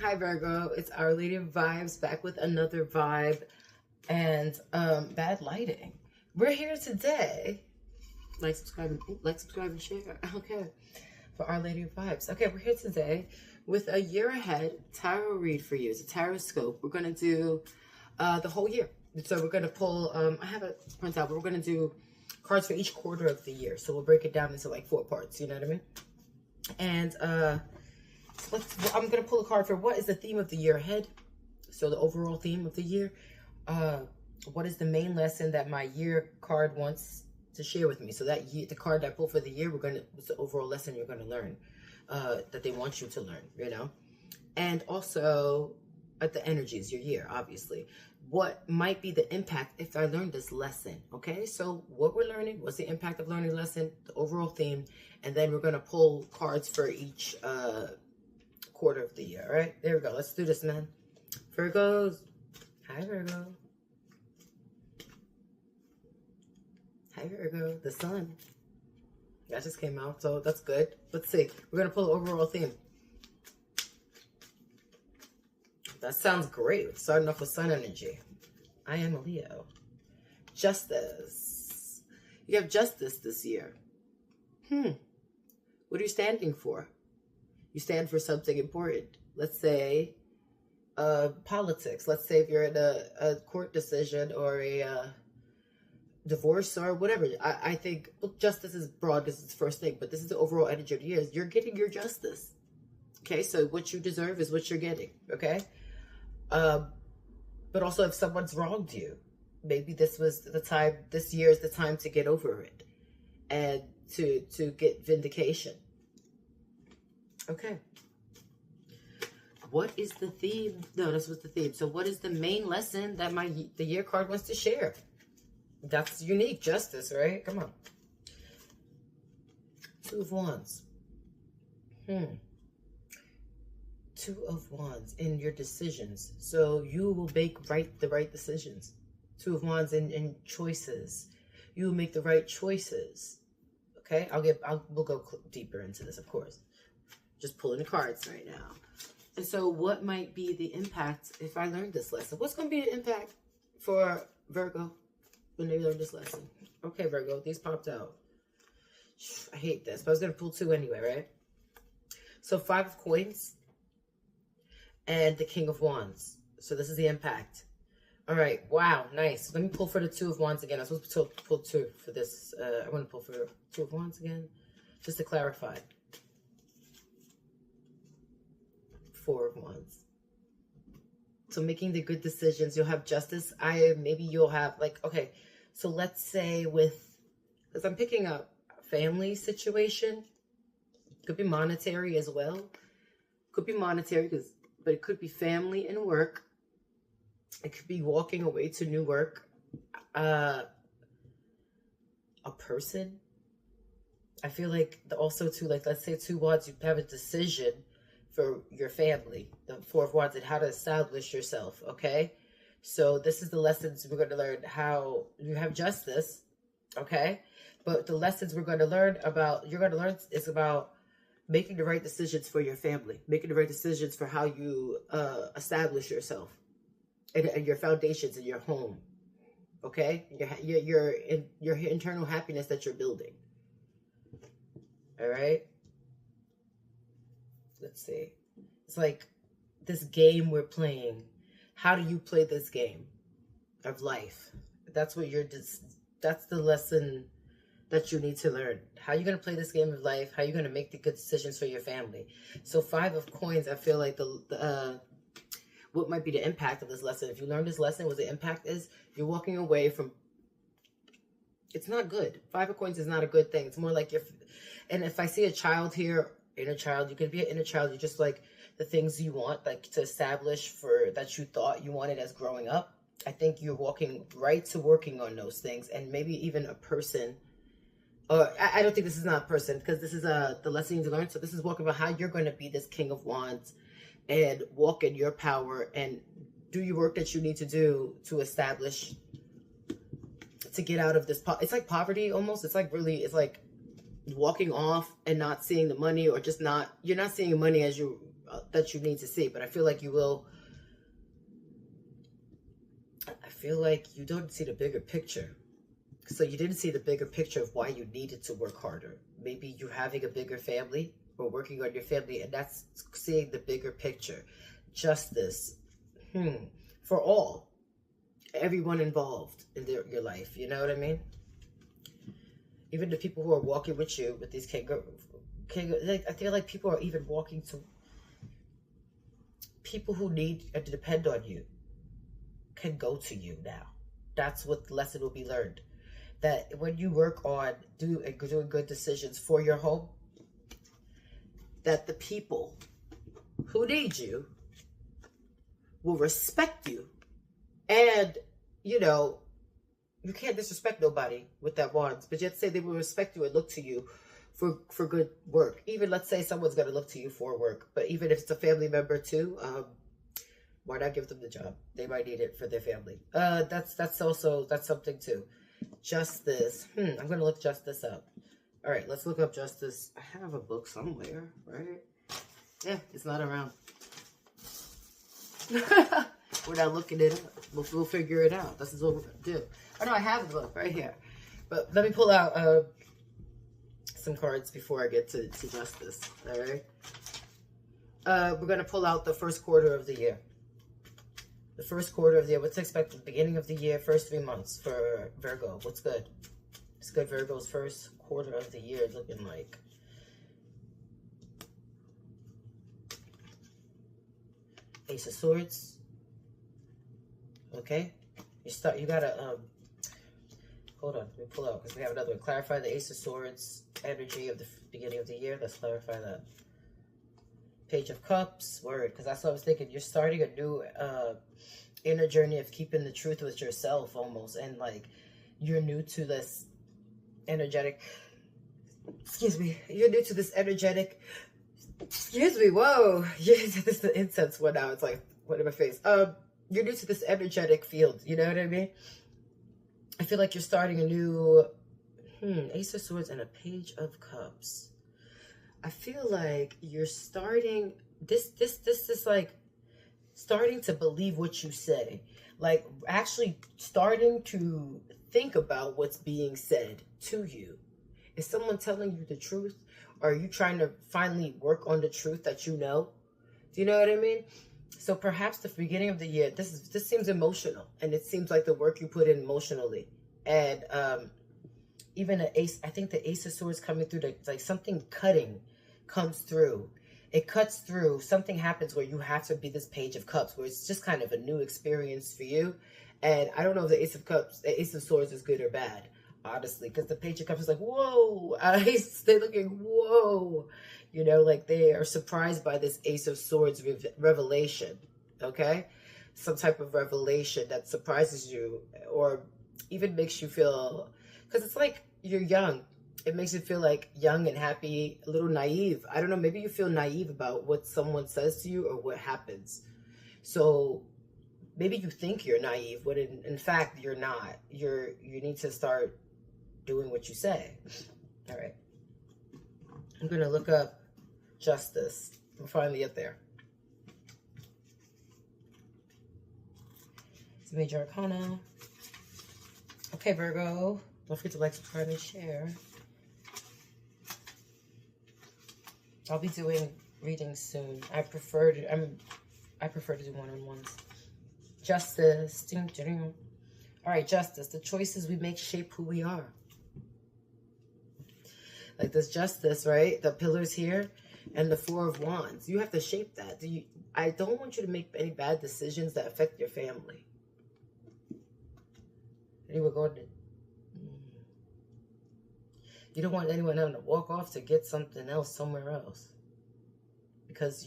Hi Virgo, it's Our Lady of Vibes back with another vibe and bad lighting. We're here today. Like, subscribe, and share. Okay. For Our Lady of Vibes. Okay, we're here today with a year ahead tarot read for you. It's a tarot scope. We're gonna do the whole year. So we're gonna pull I have it printed out, but we're gonna do cards for each quarter of the year. So we'll break it down into like 4 parts, you know what I mean? And I'm going to pull a card for what is the theme of the year ahead. So the overall theme of the year. What is the main lesson that my year card wants to share with me? So that year, the card that I pull for the year, it's the overall lesson you're going to learn, that they want you to learn, you know? And also at the energies, your year, obviously. What might be the impact if I learned this lesson, okay? So what we're learning, what's the impact of learning the lesson, the overall theme, and then we're going to pull cards for each quarter of the year. All right, there we go. Let's do this, man. Virgos. Hi, Virgo. Hi, Virgo. The sun. That just came out, so that's good. Let's see. We're going to pull the overall theme. That sounds great. Starting off with sun energy. I am a Leo. Justice. You have justice this year. What are you standing for? You stand for something important. Let's say politics. Let's say if you're in a court decision or a divorce or whatever. I think justice is broad because it's the first thing, but this is the overall energy of the year. You're getting your justice. Okay, so what you deserve is what you're getting. Okay, but also if someone's wronged you, maybe this was the time. This year is the time to get over it and to get vindication. Okay. What is the theme? No, this was the theme. So what is the main lesson that the year card wants to share? That's unique. Justice, right? Come on. 2 of Wands. 2 of Wands in your decisions. So you will make the right decisions. 2 of Wands in choices. You will make the right choices. Okay? We'll go deeper into this, of course. Just pulling the cards right now. And so what might be the impact if I learned this lesson? What's going to be the impact for Virgo when they learn this lesson? Okay, Virgo, these popped out. I hate this, but I was going to pull 2 anyway, right? So 5 of Coins and the King of Wands. So this is the impact. All right. Wow. Nice. Let me pull for the 2 of Wands again. I was supposed to pull 2 for this. I want to pull for 2 of Wands again, just to clarify. 4 of Wands. So making the good decisions, you'll have justice. Maybe you'll have like, okay, so let's say because I'm picking up a family situation. Could be monetary as well. Could be monetary, but it could be family and work. It could be walking away to new work. A person. I feel like also too, like let's say 2 Wands, you have a decision for your family, the 4 of Wands, and how to establish yourself, okay? So this is the lessons we're going to learn, how you have justice, okay? But the lessons you're going to learn is about making the right decisions for your family, making the right decisions for how you establish yourself and your foundations in your home, okay? Your internal happiness that you're building, all right? Let's see. It's like this game we're playing. How do you play this game of life? That's the lesson that you need to learn. How are you going to play this game of life? How are you going to make the good decisions for your family? So 5 of Coins, I feel like what might be the impact of this lesson? If you learn this lesson, what the impact is, you're walking away from, it's not good. 5 of Coins is not a good thing. It's more like and if I see a child here, inner child, you can be an inner child. You just like the things you want, like to establish that you thought you wanted as growing up. I think you're walking right to working on those things, and maybe even a person. Or I don't think this is not a person, because this is the lesson you need to learn. So this is walking about how you're going to be this King of Wands and walk in your power and do your work that you need to do to establish, to get out of this. It's like poverty almost. It's like really, it's like walking off and not seeing the money, or just you're not seeing money as you that you need to see. But I feel like you will. I feel like you don't see the bigger picture. So you didn't see the bigger picture of why you needed to work harder. Maybe you're having a bigger family or working on your family, and that's seeing the bigger picture. Justice for all, everyone involved in your life. You know what I mean? Even the people who are walking with you with these like, I feel like people are even walking to people who need and depend on you can go to you now. That's what the lesson will be learned. That when you work on doing good decisions for your home, that the people who need you will respect you. And, you know, you can't disrespect nobody with that wands, but yet say they will respect you and look to you for good work. Even let's say someone's going to look to you for work, but even if it's a family member too, why not give them the job? They might need it for their family. That's something too. Justice. I'm going to look justice up. All right, let's look up justice. I have a book somewhere, right? Yeah, it's not around. We're not looking it up. We'll figure it out. This is what we're going to do. Oh, no, I have the book right here. But let me pull out some cards before I get to justice. All right? We're going to pull out the first quarter of the year. The first quarter of the year. What's expected? Beginning of the year, first 3 months for Virgo. What's good? It's good. Virgo's first quarter of the year looking like. Ace of Swords. Okay. You gotta, hold on. Let me pull out because we have another one. Clarify the Ace of Swords energy of the beginning of the year. Let's clarify that. Page of Cups. Word. Because that's what I was thinking. You're starting a new, inner journey of keeping the truth with yourself almost, and like you're new to this energetic, you're new to this energetic, whoa, this the incense went out, it's like what in my face. You're new to this energetic field, you know what I mean? I feel like you're starting a new Ace of Swords and a Page of Cups. I feel like you're starting this is like starting to believe what you say, like actually starting to think about what's being said to you. Is someone telling you the truth? Or are you trying to finally work on the truth that you know? Do you know what I mean? So perhaps the beginning of the year, this seems emotional, and it seems like the work you put in emotionally, and even an ace. I think the Ace of Swords coming through, like something cutting comes through. It cuts through. Something happens where you have to be this Page of Cups, where it's just kind of a new experience for you. And I don't know if the Ace of Cups, the Ace of Swords is good or bad, honestly, because the Page of Cups is like, whoa, they're looking, whoa, you know, like they are surprised by this Ace of Swords revelation, okay? Some type of revelation that surprises you or even makes you feel, because it's like you're young. It makes you feel like young and happy, a little naive. I don't know, maybe you feel naive about what someone says to you or what happens. So maybe you think you're naive, but in fact, you're not. You need to start doing what you say. All right. I'm going to look up justice. We'll finally get there. It's Major Arcana. Okay, Virgo. Don't forget to like, subscribe, and share. I'll be doing readings soon. I prefer to do one-on-ones. Justice. All right, justice. The choices we make shape who we are. Like this justice, right? The pillars here and the Four of Wands. You have to shape that. I don't want you to make any bad decisions that affect your family. Anyway, you don't want anyone having to walk off to get something else somewhere else. Because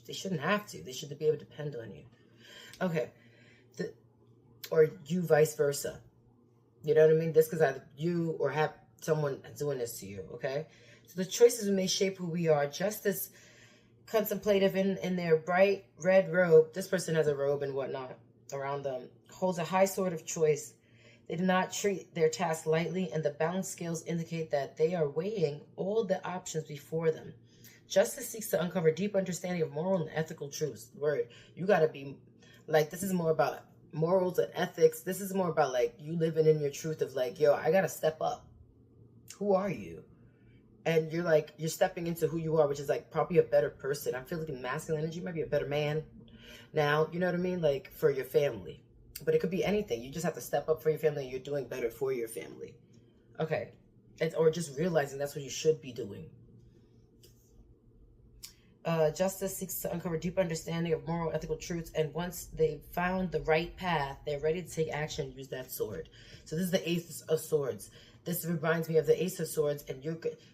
they shouldn't have to. They should be able to depend on you. Okay. Or you vice versa. You know what I mean? This because either you or have someone doing this to you, okay? So the choices we may shape who we are. Justice, contemplative in their bright red robe. This person has a robe and whatnot around them. Holds a high sword of choice. They do not treat their task lightly, and the balance scales indicate that they are weighing all the options before them. Justice seeks to uncover deep understanding of moral and ethical truths. Word. You got to be, like, this is more about morals and ethics. This is more about, like, you living in your truth of, like, yo, I got to step up. Who are you? And you're, like, you're stepping into who you are, which is, like, probably a better person. I feel like in masculine energy, you might be a better man now. You know what I mean? Like, for your family. But it could be anything. You just have to step up for your family and you're doing better for your family. Okay. Or just realizing that's what you should be doing. Justice seeks to uncover deep understanding of moral, ethical truths, and once they've found the right path, they're ready to take action and use that sword. So this is the Ace of Swords. This reminds me of the Ace of Swords, and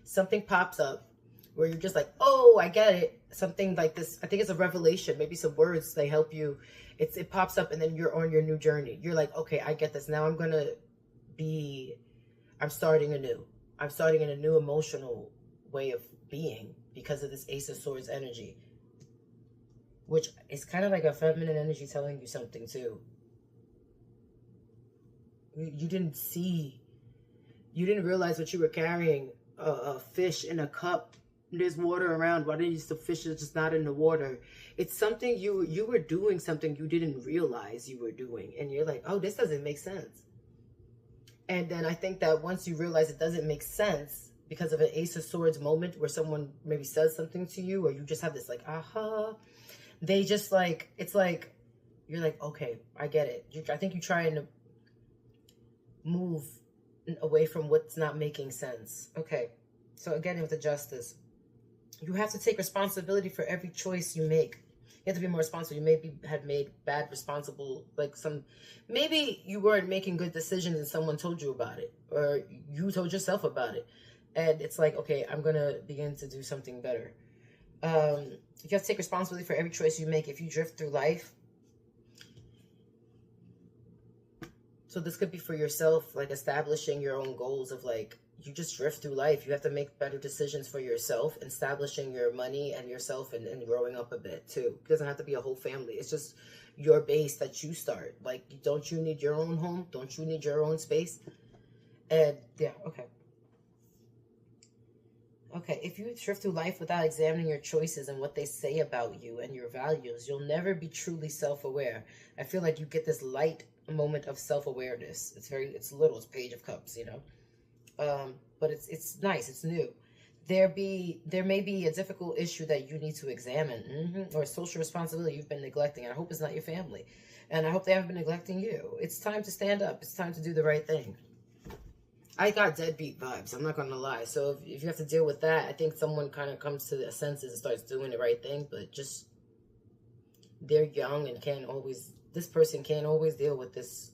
something pops up where you're just like, oh, I get it. Something like this. I think it's a revelation. Maybe some words, they help you. It pops up, and then you're on your new journey. You're like, okay, I get this. Now I'm starting anew. I'm starting in a new emotional way of being because of this Ace of Swords energy, which is kind of like a feminine energy telling you something too. You didn't realize what you were carrying, a fish in a cup. There's water around. Why didn't the fish is just not in the water? It's something you were doing something you didn't realize you were doing. And you're like, oh, this doesn't make sense. And then I think that once you realize it doesn't make sense because of an Ace of Swords moment where someone maybe says something to you, or you just have this like, aha, they just like, it's like, you're like, okay, I get it. I think you're trying to move away from what's not making sense. Okay. So again, with the Justice, you have to take responsibility for every choice you make. You have to be more responsible. You had made bad responsible, like maybe you weren't making good decisions and someone told you about it, or you told yourself about it. And it's like, okay, I'm going to begin to do something better. You have to take responsibility for every choice you make if you drift through life. So this could be for yourself, like establishing your own goals of like, you just drift through life. You have to make better decisions for yourself, establishing your money and yourself and growing up a bit too. It doesn't have to be a whole family. It's just your base that you start. Like, don't you need your own home? Don't you need your own space? And yeah, okay. Okay, if you drift through life without examining your choices and what they say about you and your values, you'll never be truly self-aware. I feel like you get this light moment of self-awareness. It's little, it's Page of Cups, you know. But it's nice, it's new. There may be a difficult issue that you need to examine, or a social responsibility you've been neglecting. And I hope it's not your family. And I hope they haven't been neglecting you. It's time to stand up. It's time to do the right thing. I got deadbeat vibes, I'm not going to lie. So if you have to deal with that, I think someone kind of comes to their senses and starts doing the right thing. But just, they're young and this person can't always deal with this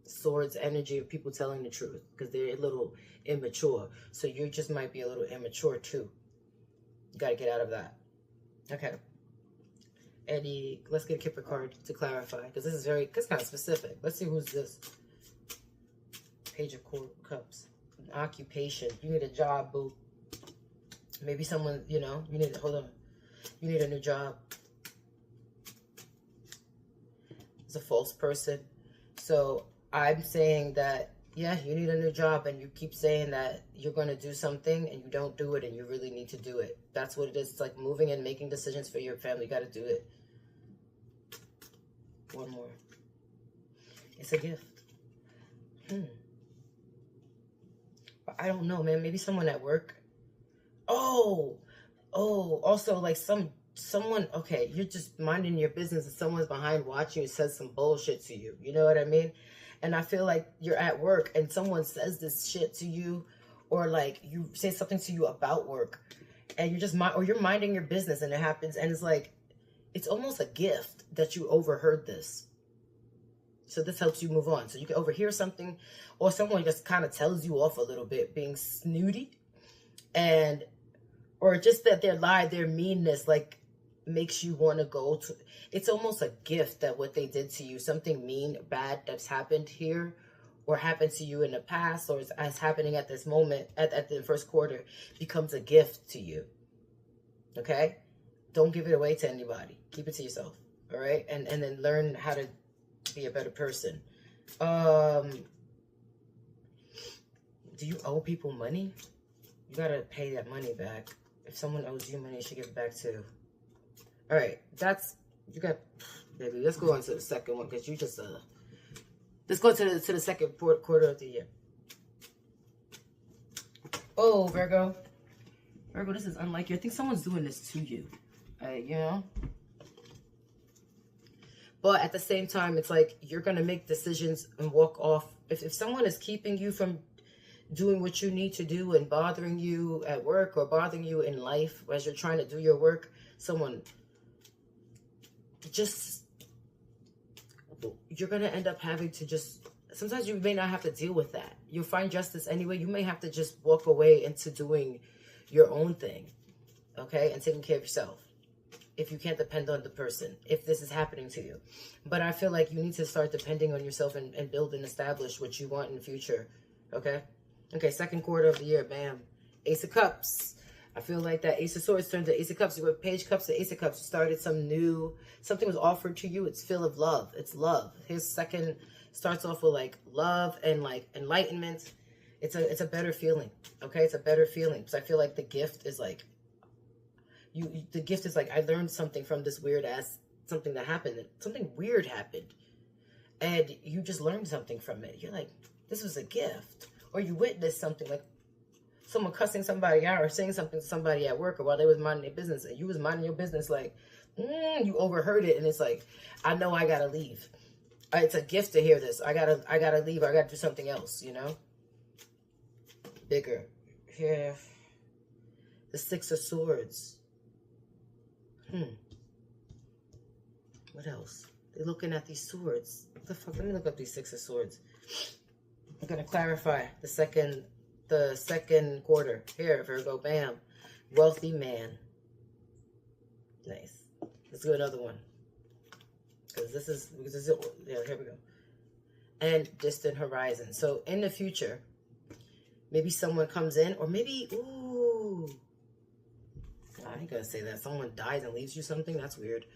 Swords energy of people telling the truth because they're a little immature. So you just might be a little immature too. You got to get out of that. Okay. Eddie, let's get a Kipper card to clarify because it's kind of specific. Let's see who's this. Page of Cups. An occupation. You need a job, boo. Maybe someone, hold on. You need a new job. It's a false person. So I'm saying that, yeah, you need a new job and you keep saying that you're going to do something and you don't do it and you really need to do it. That's what it is. It's like moving and making decisions for your family. You got to do it. One more. It's a gift. But I don't know, man. Maybe someone at work. Oh, also like someone, okay, you're just minding your business and someone's behind watching you says some bullshit to you. You know what I mean? And I feel like you're at work and someone says this shit to you, or like you say something to you about work and you're minding your business and it happens. And it's like, it's almost a gift that you overheard this. So this helps you move on. So you can overhear something, or someone just kind of tells you off a little bit, being snooty, or just that their meanness, like, makes you want to go to. It's almost a gift that what they did to you, something mean, bad that's happened here, or happened to you in the past, or is happening at this moment, at the first quarter, becomes a gift to you. Okay? Don't give it away to anybody. Keep it to yourself. All right? And then learn how to be a better person. Do you owe people money? You gotta pay that money back. If someone owes you money, you should give it back too. All right, that's, you got, baby, let's go on to the second one, because you just, let's go to the second quarter of the year. Oh, Virgo. Virgo, this is unlike you. I think someone's doing this to you. You know? But at the same time, it's like you're going to make decisions and walk off. If someone is keeping you from doing what you need to do and bothering you at work or bothering you in life as you're trying to do your work, someone just, you're going to end up having to just, sometimes you may not have to deal with that. You'll find justice anyway. You may have to just walk away into doing your own thing, okay, and taking care of yourself. If you can't depend on the person, if this is happening to you. But I feel like you need to start depending on yourself and build and establish what you want in the future, okay? Okay, second quarter of the year, bam. Ace of Cups. I feel like that Ace of Swords turned to Ace of Cups. You went Page of Cups to Ace of Cups. You started something was offered to you. It's filled of love. It's love. His second starts off with like love and like enlightenment. It's a better feeling, okay? It's a better feeling. So I feel like the gift is like, the gift is like, I learned something from this weird ass, something that happened. Something weird happened. And you just learned something from it. You're like, this was a gift. Or you witnessed something, like someone cussing somebody out or saying something to somebody at work or while they was minding their business. And you was minding your business like, you overheard it. And it's like, I know I gotta leave. It's a gift to hear this. I gotta leave. I gotta do something else, you know? Bigger. Here. The Six of Swords. What else? They're looking at these swords. What the fuck? Let me look up these Six of Swords. I'm gonna clarify the second quarter. Here, Virgo, bam. Wealthy man. Nice. Let's do another one. Because this is, yeah, here we go. And distant horizon. So in the future, maybe someone comes in, or maybe, ooh, I ain't gonna say that. Someone dies and leaves you something. That's weird.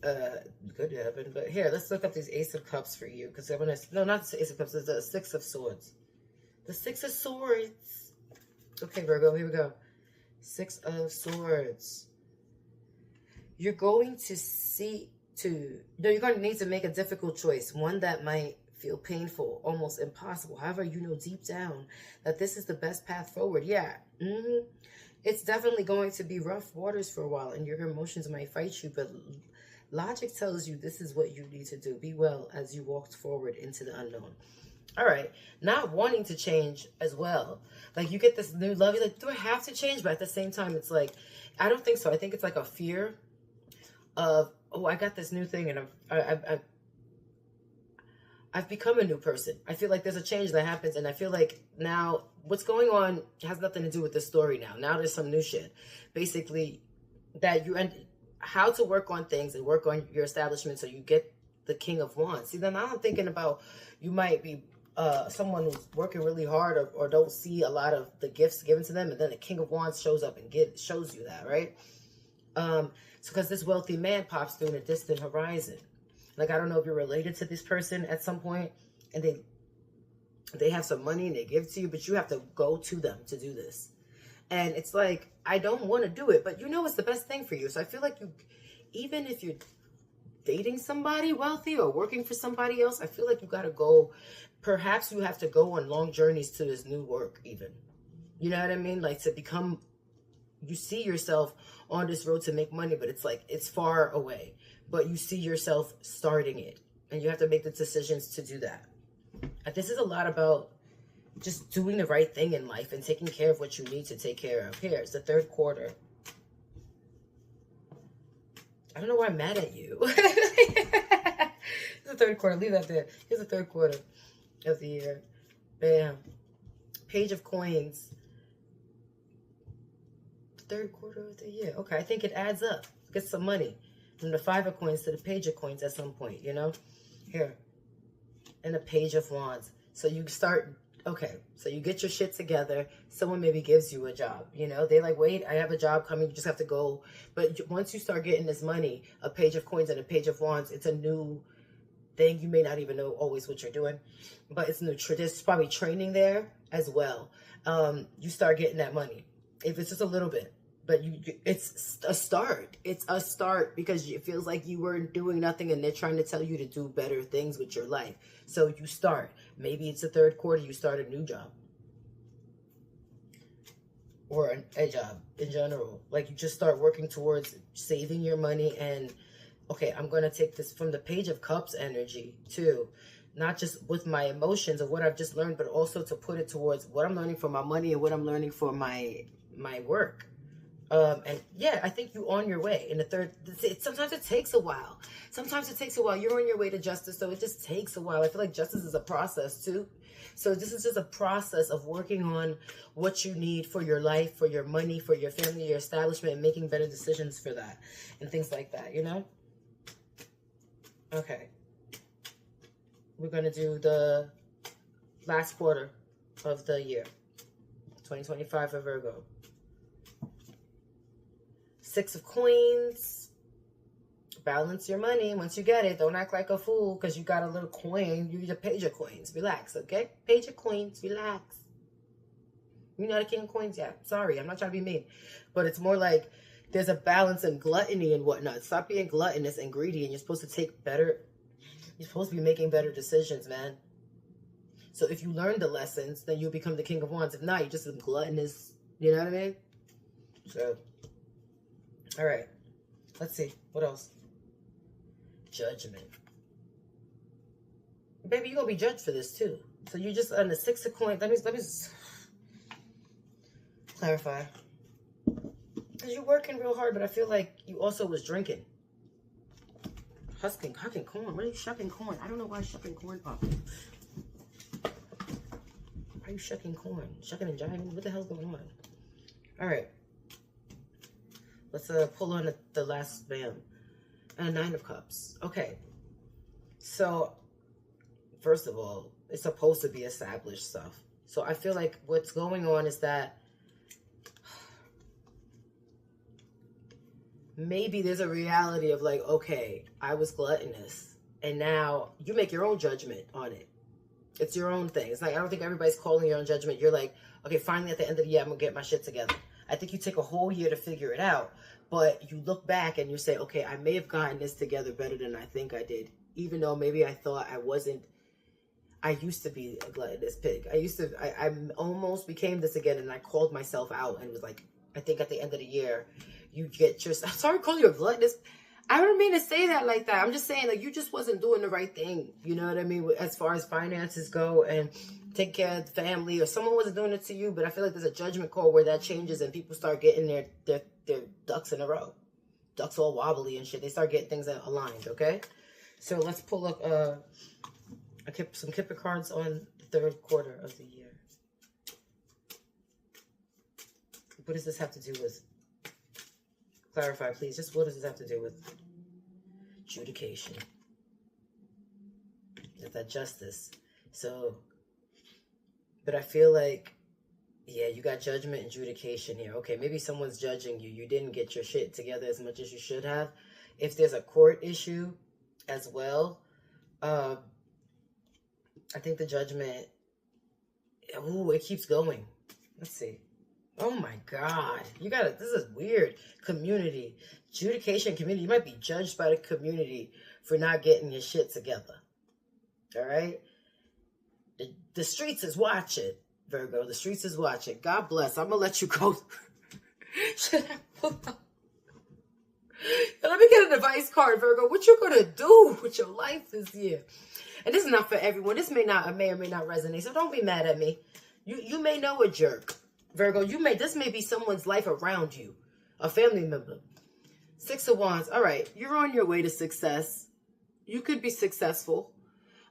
Could happen. But here, let's look up these Ace of Cups for you. Because no, not the Ace of Cups. It's the Six of Swords. The Six of Swords. Okay, Virgo, here we go. Six of Swords. You're going to you're going to need to make a difficult choice. One that might feel painful, almost impossible. However, you know deep down that this is the best path forward. Yeah. It's definitely going to be rough waters for a while, and your emotions might fight you, but logic tells you this is what you need to do. Be well as you walk forward into the unknown. All right. Not wanting to change as well. Like, you get this new love. You're like, do I have to change? But at the same time, it's like, I don't think so. I think it's like a fear of, oh, I got this new thing, and I've become a new person. I feel like there's a change that happens, and I feel like now what's going on has nothing to do with the story now. Now there's some new shit. Basically, that how to work on things and work on your establishment so you get the King of Wands. See, then now I'm thinking about, you might be someone who's working really hard or don't see a lot of the gifts given to them, and then the King of Wands shows up and shows you that, right? So because this wealthy man pops through in a distant horizon. Like, I don't know if you're related to this person at some point, and they have some money and they give it to you, but you have to go to them to do this. And it's like, I don't want to do it, but you know it's the best thing for you. So I feel like even if you're dating somebody wealthy or working for somebody else, I feel like you got to go. Perhaps you have to go on long journeys to this new work even. You know what I mean? Like, to become, you see yourself on this road to make money, but it's like, it's far away. But you see yourself starting it, and you have to make the decisions to do that. This is a lot about just doing the right thing in life and taking care of what you need to take care of. Here, it's the third quarter. I don't know why I'm mad at you. It's the third quarter. Leave that there. Here's the third quarter of the year. Bam. Page of Coins. Third quarter of the year. Okay, I think it adds up. Get some money. From the Five of Coins to the Page of Coins at some point, you know? Here. And the Page of Wands. So you start, okay, so you get your shit together. Someone maybe gives you a job, you know? They're like, wait, I have a job coming. You just have to go. But once you start getting this money, a Page of Coins and a Page of Wands, it's a new thing. You may not even know always what you're doing. But it's new. There's probably training there as well. You start getting that money. If it's just a little bit. But it's a start. It's a start because it feels like you weren't doing nothing and they're trying to tell you to do better things with your life. So you start. Maybe it's the third quarter, you start a new job. Or a job in general. Like you just start working towards saving your money and, okay, I'm going to take this from the Page of Cups energy too. Not just with my emotions of what I've just learned, but also to put it towards what I'm learning for my money and what I'm learning for my work. And yeah, I think you're on your way. In the third, sometimes it takes a while. Sometimes it takes a while. You're on your way to justice, so it just takes a while. I feel like justice is a process too. So this is just a process of working on what you need for your life, for your money, for your family, your establishment, and making better decisions for that and things like that, you know? Okay. We're going to do the last quarter of the year, 2025 for Virgo. Six of Coins. Balance your money once you get it. Don't act like a fool because you got a little coin. You're the Page of Coins. Relax, okay? Page of Coins. Relax. You're not a King of Coins yet. Sorry, I'm not trying to be mean. But it's more like there's a balance in gluttony and whatnot. Stop being gluttonous and greedy, and you're supposed to take better... You're supposed to be making better decisions, man. So if you learn the lessons, then you'll become the King of Wands. If not, you're just a gluttonous. You know what I mean? So... All right, let's see. What else? Judgment. Baby, you're going to be judged for this too. So you're just on the Six of Coins. Let me just clarify. Because you're working real hard, but I feel like you also was drinking. Hucking corn. What are you shucking corn? I don't know why shucking corn popped. Why are you shucking corn? Shucking and jiving? What the hell's going on? All right. Let's pull on the last bam. Nine of Cups. Okay. So, first of all, it's supposed to be established stuff. So I feel like what's going on is that maybe there's a reality of like, okay, I was gluttonous. And now you make your own judgment on it. It's your own thing. It's like, I don't think everybody's calling your own judgment. You're like, okay, finally at the end of the year, I'm going to get my shit together. I think you take a whole year to figure it out, but you look back and you say, okay, I may have gotten this together better than I think I did, even though maybe I thought I wasn't. I used to be a gluttonous pig. I almost became this again, and I called myself out and was like, I think at the end of the year, you get your, I'm sorry to call you a gluttonous. I don't mean to say that like that. I'm just saying, like, you just wasn't doing the right thing. You know what I mean? As far as finances go and take care of the family, or someone wasn't doing it to you. But I feel like there's a judgment call where that changes and people start getting their ducks in a row. Ducks all wobbly and shit. They start getting things aligned, okay? So let's pull up some Kipper cards on the third quarter of the year. What does this have to do with? Clarify, please. Just what does this have to do with? Adjudication. Is that justice? So, but I feel like, yeah, you got judgment and adjudication here. Okay, maybe someone's judging you. You didn't get your shit together as much as you should have. If there's a court issue as well, I think the judgment, ooh, it keeps going. Let's see. Oh my God. This is weird. Community. Adjudication community. You might be judged by the community for not getting your shit together. All right? The streets is watching, Virgo. The streets is watching. God bless. I'm going to let you go. Should I pull up? Let me get an advice card, Virgo. What you going to do with your life this year? And this is not for everyone. This may or may not resonate. So don't be mad at me. You may know a jerk. Virgo, this may be someone's life around you, a family member. Six of Wands. All right, you're on your way to success. You could be successful.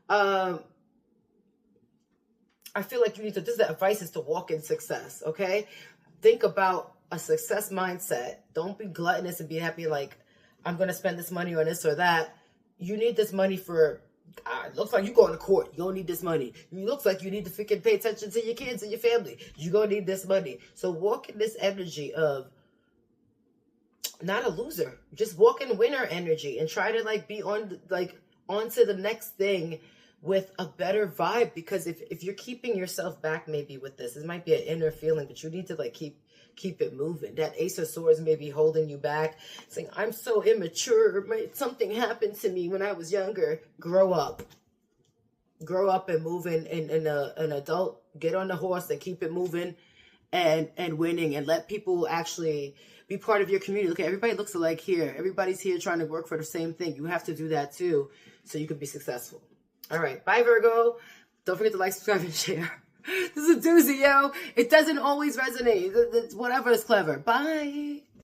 I feel like this advice is to walk in success, okay? Think about a success mindset. Don't be gluttonous and be happy like, I'm going to spend this money on this or that. You need this money for... it looks like you're going to court. You don't need this money. It looks like you need to freaking pay attention to your kids and your family. You're going to need this money. So walk in this energy of not a loser. Just walk in winner energy and try to like be on to the next thing with a better vibe. Because if you're keeping yourself back maybe with this might be an inner feeling, but you need to like keep keep it moving. That Ace of Swords may be holding you back, saying, I'm so immature. Something happened to me when I was younger. Grow up. Grow up and move in an adult. Get on the horse and keep it moving and winning, and let people actually be part of your community. Look, everybody looks alike here. Everybody's here trying to work for the same thing. You have to do that too, so you can be successful. All right. Bye, Virgo. Don't forget to like, subscribe, and share. This is a doozy, yo. It doesn't always resonate. Whatever is clever. Bye.